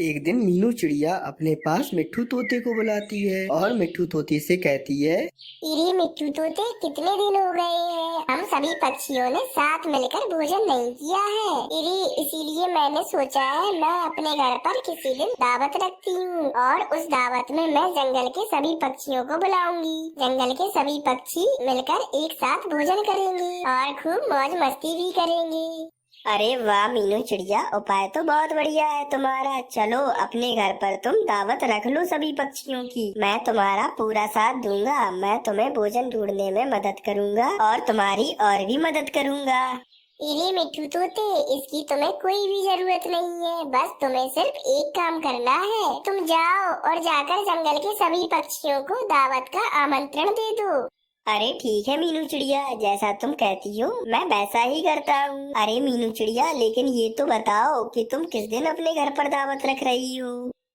एक दिन मीनू चिड़िया अपने पास मिट्ठू तोते को बुलाती है और मिट्ठू तोते से कहती है, इरे मिट्ठू तोते, कितने दिन हो गए हैं हम सभी पक्षियों ने साथ मिलकर भोजन नहीं किया है। इरे इसीलिए मैंने सोचा है मैं अपने घर पर किसी दिन दावत रखती हूँ और उस दावत में मैं जंगल के सभी पक्षियों को बुलाऊंगी। जंगल के सभी पक्षी मिलकर एक साथ भोजन करेंगे और खूब मौज मस्ती भी करेंगे। अरे वाह मीनू चिड़िया, उपाय तो बहुत बढ़िया है तुम्हारा। चलो अपने घर पर तुम दावत रख लो सभी पक्षियों की। मैं तुम्हारा पूरा साथ दूंगा। मैं तुम्हें भोजन ढूंढने में मदद करूंगा और तुम्हारी और भी मदद करूंगा। इरे मिट्ठू तोते, इसकी तुम्हें कोई भी जरूरत नहीं है। बस तुम्हें सिर्फ एक काम करना है। तुम जाओ और जाकर जंगल के सभी पक्षियों को दावत का आमंत्रण दे दो। अरे ठीक है मीनू चिड़िया, जैसा तुम कहती हो मैं वैसा ही करता हूँ। अरे मीनू चिड़िया, लेकिन ये तो बताओ कि तुम किस दिन अपने घर पर दावत रख रही हो?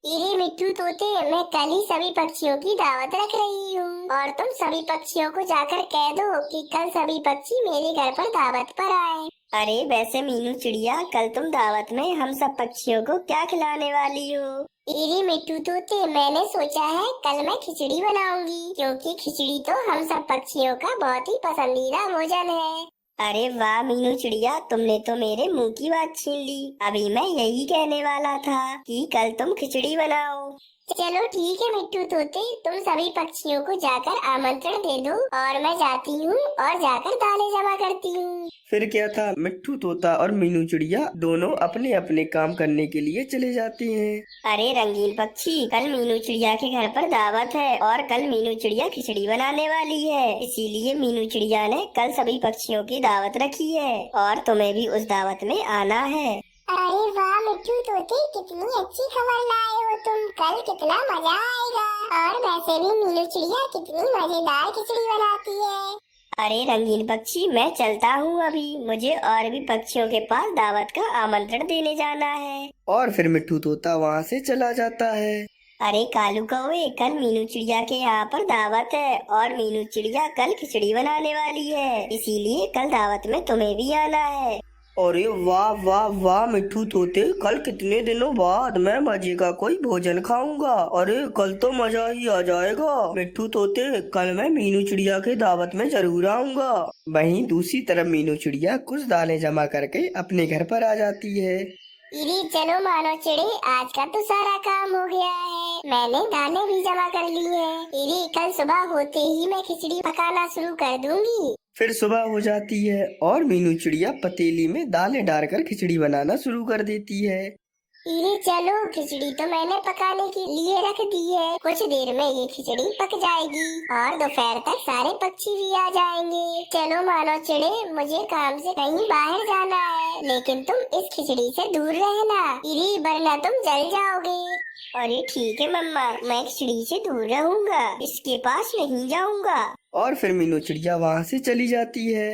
इरे मिट्ठू तोते, मैं कल ही सभी पक्षियों की दावत रख रही हूँ और तुम सभी पक्षियों को जाकर कह दो कि कल सभी पक्षी मेरे घर पर दावत पर आए। अरे वैसे मीनू चिड़िया, कल तुम दावत में हम सब पक्षियों को क्या खिलाने वाली हो? इरे मिट्ठू तोते, मैंने सोचा है कल मैं खिचड़ी बनाऊंगी, क्योंकि खिचड़ी तो हम सब पक्षियों का बहुत ही पसंदीदा भोजन है। अरे वाह मीनू चिड़िया, तुमने तो मेरे मुंह की बात छीन ली। अभी मैं यही कहने वाला था कि कल तुम खिचड़ी बनाओ। चलो ठीक है मिट्ठू तोते, तुम सभी पक्षियों को जाकर आमंत्रण दे दो और मैं जाती हूँ और जाकर दालें जमा करती हूँ। फिर क्या था, मिट्ठू तोता और मीनू चिड़िया दोनों अपने अपने काम करने के लिए चले जाते हैं। अरे रंगीन पक्षी, कल मीनू चिड़िया के घर पर दावत है और कल मीनू चिड़िया खिचड़ी बनाने वाली है। इसीलिए मीनू चिड़िया ने कल सभी पक्षियों की दावत रखी है और तुम्हें भी उस दावत में आना है। अरे वाह मिट्ठू तोते, कितनी अच्छी खबर लाए हो तुम। कल कितना मजा आएगा। और वैसे भी मीनू चिड़िया कितनी मजेदार खिचड़ी बनाती है। अरे रंगीन पक्षी, मैं चलता हूँ अभी। मुझे और भी पक्षियों के पास दावत का आमंत्रण देने जाना है। और फिर मिट्ठू तोता वहाँ से चला जाता है। अरे कालू कौवे, कल मीनू चिड़िया के यहाँ पर दावत है और मीनू चिड़िया कल खिचड़ी बनाने वाली है। इसीलिए कल दावत में तुम्हें भी आना है। अरे वाह वाह वाह मिट्ठू तोते, कल कितने दिनों बाद मैं मजे का कोई भोजन खाऊंगा। अरे कल तो मजा ही आ जाएगा। मिट्ठू तोते, कल मैं मीनू चिड़िया के दावत में जरूर आऊंगा। वहीं दूसरी तरफ मीनू चिड़िया कुछ दालें जमा करके अपने घर पर आ जाती है। इरे चलो मानो चिड़े, आज का तो सारा काम हो गया है। मैंने दालें भी जमा कर ली है। इरे कल सुबह होते ही मैं खिचड़ी पकाना शुरू कर दूंगी। फिर सुबह हो जाती है और मीनू चिड़िया पतीली में दालें डालकर खिचड़ी बनाना शुरू कर देती है। इरे चलो, खिचड़ी तो मैंने पकाने के लिए रख दी है। कुछ देर में ये खिचड़ी पक जाएगी और दोपहर तक सारे पक्षी भी आ जाएंगे। चलो मानो चिड़े, मुझे काम से कहीं बाहर जाना है, लेकिन तुम इस खिचड़ी से दूर रहना। इरे वरना तुम जल जाओगे। अरे ठीक है मम्मा, मैं खिचड़ी से दूर रहूंगा, इसके पास नहीं जाऊंगा। और फिर मीनू चिड़िया वहाँ से चली जाती है।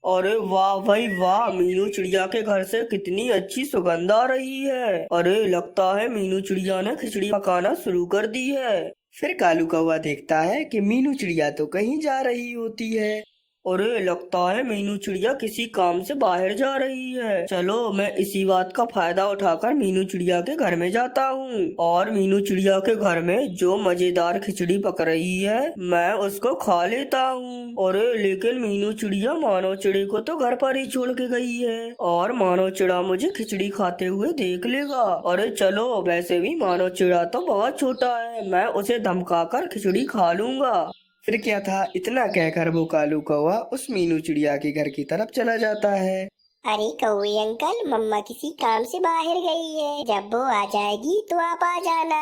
अरे वाह भाई वाह, मीनू चिड़िया के घर से कितनी अच्छी सुगंध आ रही है। अरे लगता है मीनू चिड़िया ने खिचड़ी पकाना शुरू कर दी है। फिर कालू कौवा देखता है कि मीनू चिड़िया तो कहीं जा रही होती है। अरे लगता है मीनू चिड़िया किसी काम से बाहर जा रही है। चलो मैं इसी बात का फायदा उठाकर मीनू चिड़िया के घर में जाता हूँ और मीनू चिड़िया के घर में जो मजेदार खिचड़ी पक रही है मैं उसको खा लेता हूँ। अरे लेकिन मीनू चिड़िया मानव चिड़े को तो घर पर ही छोड़ के गई है और मानव चिड़ा मुझे खिचड़ी खाते हुए देख लेगा। अरे चलो, वैसे भी मानव चिड़ा तो बहुत छोटा है, मैं उसे धमका कर खिचड़ी खा लूंगा। फिर क्या था, इतना कहकर वो कालू कौवा उस मीनू चिड़िया के घर की तरफ चला जाता है। अरे कौवे अंकल, मम्मा किसी काम से बाहर गई है, जब वो आ जाएगी तो आप आ जाना।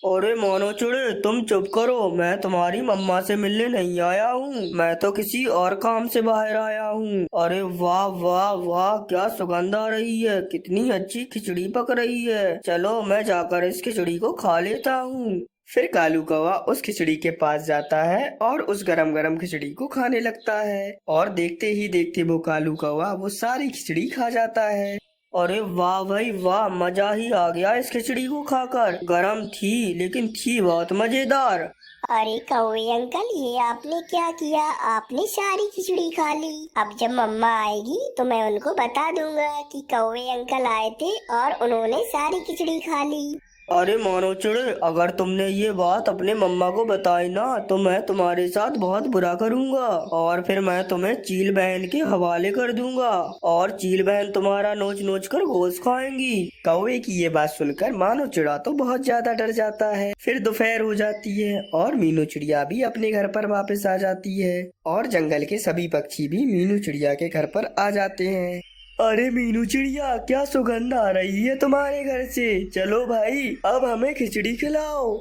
अरे मानो चिड़े, तुम चुप करो। मैं तुम्हारी मम्मा से मिलने नहीं आया हूँ, मैं तो किसी और काम से बाहर आया हूँ। अरे वाह वाह वाह, क्या सुगंध आ रही है, कितनी अच्छी खिचड़ी पक रही है। चलो मैं जाकर इस खिचड़ी को खा लेता हूँ। फिर कालू कौवा उस खिचड़ी के पास जाता है और उस गरम गरम खिचड़ी को खाने लगता है और देखते ही देखते वो कालू कौवा वो सारी खिचड़ी खा जाता है। अरे वाह भाई वाह, मजा ही आ गया इस खिचड़ी को खाकर। गरम थी लेकिन थी बहुत मजेदार। अरे कौवे अंकल, ये आपने क्या किया? आपने सारी खिचड़ी खा ली। अब जब मम्मा आएगी तो मैं उनको बता दूंगा कि कौवे अंकल आए थे और उन्होंने सारी खिचड़ी खा ली। अरे मानो चिड़े, अगर तुमने ये बात अपने मम्मा को बताई ना तो मैं तुम्हारे साथ बहुत बुरा करूँगा और फिर मैं तुम्हें चील बहन के हवाले कर दूंगा और चील बहन तुम्हारा नोच नोच कर गोश्त खाएंगी। कौवे की ये बात सुनकर मानो चिड़ा तो बहुत ज्यादा डर जाता है। फिर दोपहर हो जाती है और मीनू चिड़िया भी अपने घर पर वापस आ जाती है और जंगल के सभी पक्षी भी मीनू चिड़िया के घर पर आ जाते हैं। अरे मीनू चिड़िया, क्या सुगंध आ रही है तुम्हारे घर से। चलो भाई, अब हमें खिचड़ी खिलाओ।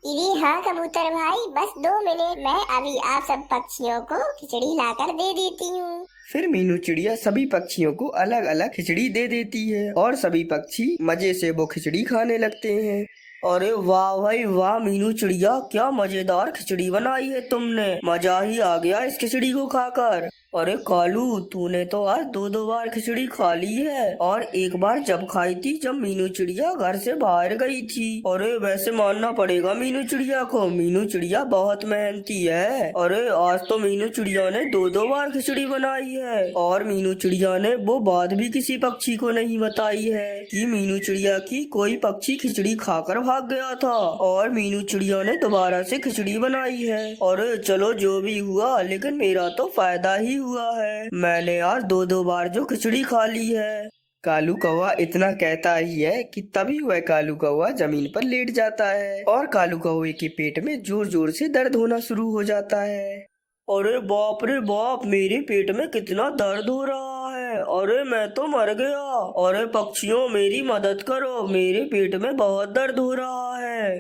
इरी हाँ कबूतर भाई, बस 2 मिनट, मैं अभी आप सब पक्षियों को खिचड़ी लाकर दे देती हूँ। फिर मीनू चिड़िया सभी पक्षियों को अलग अलग खिचड़ी दे देती है और सभी पक्षी मजे से वो खिचड़ी खाने लगते हैं। अरे वाह भाई वाह मीनू चिड़िया, क्या मजेदार खिचड़ी बनाई है तुमने, मजा ही आ गया इस खिचड़ी को खाकर। अरे कालू, तूने तो आज 2 बार खिचड़ी खा ली है और एक बार जब खाई थी जब मीनू चिड़िया घर से बाहर गई थी। अरे वैसे मानना पड़ेगा मीनू चिड़िया को, मीनू चिड़िया बहुत मेहनती है। अरे आज तो मीनू चिड़िया ने 2 बार खिचड़ी बनाई है और मीनू चिड़िया ने वो बात भी किसी पक्षी को नहीं बताई है कि मीनू चिड़िया की कोई पक्षी खिचड़ी खाकर भाग गया था और मीनू चिड़िया ने दोबारा से खिचड़ी बनाई है। अरे चलो जो भी हुआ, लेकिन मेरा तो फायदा ही हुआ है, मैंने आज 2 बार जो खिचड़ी खा ली है। कालू कौवा इतना कहता ही है कि तभी वह कालू कौवा जमीन पर लेट जाता है और कालू कौवे के पेट में जोर जोर से दर्द होना शुरू हो जाता है। अरे बाप रे बाप, मेरे पेट में कितना दर्द हो रहा है, अरे मैं तो मर गया। अरे पक्षियों, मेरी मदद करो, मेरे पेट में बहुत दर्द हो रहा है।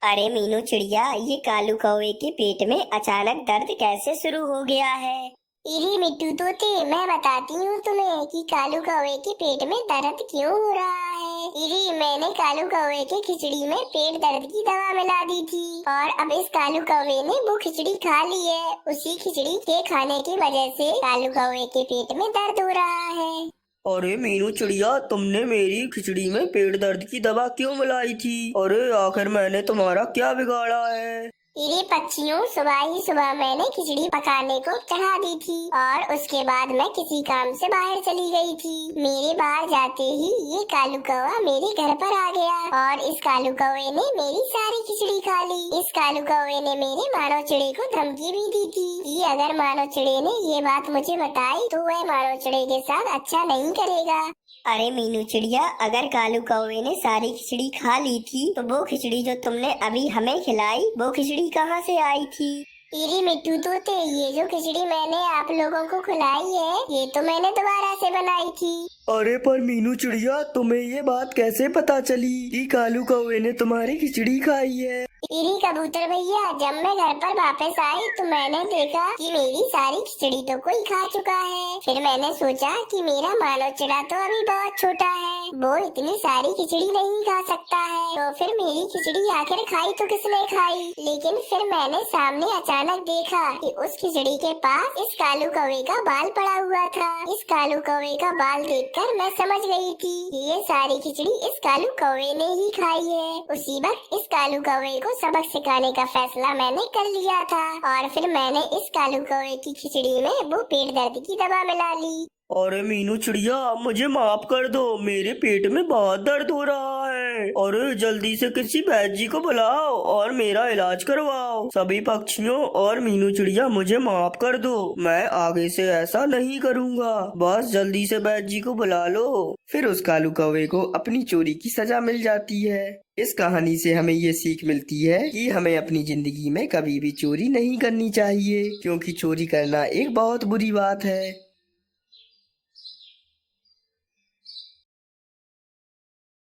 अरे मीनू चिड़िया, ये कालू कौवे के पेट में अचानक दर्द कैसे शुरू हो गया है? इरी मिट्टू तोते, मैं बताती हूँ तुम्हें कि कालू कौवे के पेट में दर्द क्यों हो रहा है। इरी, मैंने कालू कौवे के खिचड़ी में पेट दर्द की दवा मिला दी थी और अब इस कालू कौवे ने वो खिचड़ी खा ली है। उसी खिचड़ी के खाने की वजह से कालू कौवे के पेट में दर्द हो रहा है। अरे मीनू चिड़िया, तुमने मेरी खिचड़ी में पेट दर्द की दवा क्यों मिलाई थी? अरे आखिर मैंने तुम्हारा क्या बिगाड़ा है? इरे पक्षियों, सुबह ही सुबह मैंने खिचड़ी पकाने को चढ़ा दी थी और उसके बाद मैं किसी काम से बाहर चली गई थी। मेरे बाहर जाते ही ये कालू कौवा मेरे घर पर आ गया और इस कालू कौवे ने मेरी सारी खिचड़ी खा ली। इस कालू कौवे ने मेरे मानव चिड़े को धमकी भी दी थी कि अगर मानव चिड़े ने ये बात मुझे बताई तो वह मानव चिड़े के साथ अच्छा नहीं करेगा। अरे मीनू चिड़िया, अगर कालू कौवे ने सारी खिचड़ी खा ली थी तो वो खिचड़ी जो तुमने अभी हमें खिलाई, वो खिचड़ी कहाँ से आई थी? इरी मिट्टू तोते, ये जो खिचड़ी मैंने आप लोगों को खिलाई है, ये तो मैंने दोबारा से बनाई थी। अरे पर मीनू चिड़िया, तुम्हें ये बात कैसे पता चली कि कालू कौवे ने तुम्हारी खिचड़ी खाई है? इरी कबूतर भैया, जब मैं घर पर वापस आई तो मैंने देखा कि मेरी सारी खिचड़ी तो कोई खा चुका है। फिर मैंने सोचा कि मेरा मानव चिड़ा तो अभी बहुत छोटा है, वो इतनी सारी खिचड़ी नहीं खा सकता है, तो फिर मेरी खिचड़ी आखिर खाई तो किसने खाई। लेकिन फिर मैंने सामने अचानक देखा कि उस खिचड़ी के पास इस कालू कौवे का बाल पड़ा हुआ था। इस कालू कौवे का बाल देखकर मैं समझ गई थी कि ये सारी खिचड़ी इस कालू कौवे ने ही खाई है। उसी वक्त इस कालू कौवे को सबक सिखाने का फैसला मैंने कर लिया था और फिर मैंने इस कालू कौवे की खिचड़ी में वो पेट दर्द की दवा मिला ली। अरे मीनू चिड़िया, मुझे माफ कर दो, मेरे पेट में बहुत दर्द हो रहा है। अरे जल्दी से किसी वैद्य जी को बुलाओ और मेरा इलाज करवाओ। सभी पक्षियों और मीनू चिड़िया, मुझे माफ कर दो, मैं आगे से ऐसा नहीं करूँगा। बस जल्दी से वैद्य जी को बुला लो। फिर उस कालू कौवे को अपनी चोरी की सजा मिल जाती है। इस कहानी से हमें ये सीख मिलती है कि हमें अपनी जिंदगी में कभी भी चोरी नहीं करनी चाहिए, क्योंकि चोरी करना एक बहुत बुरी बात है।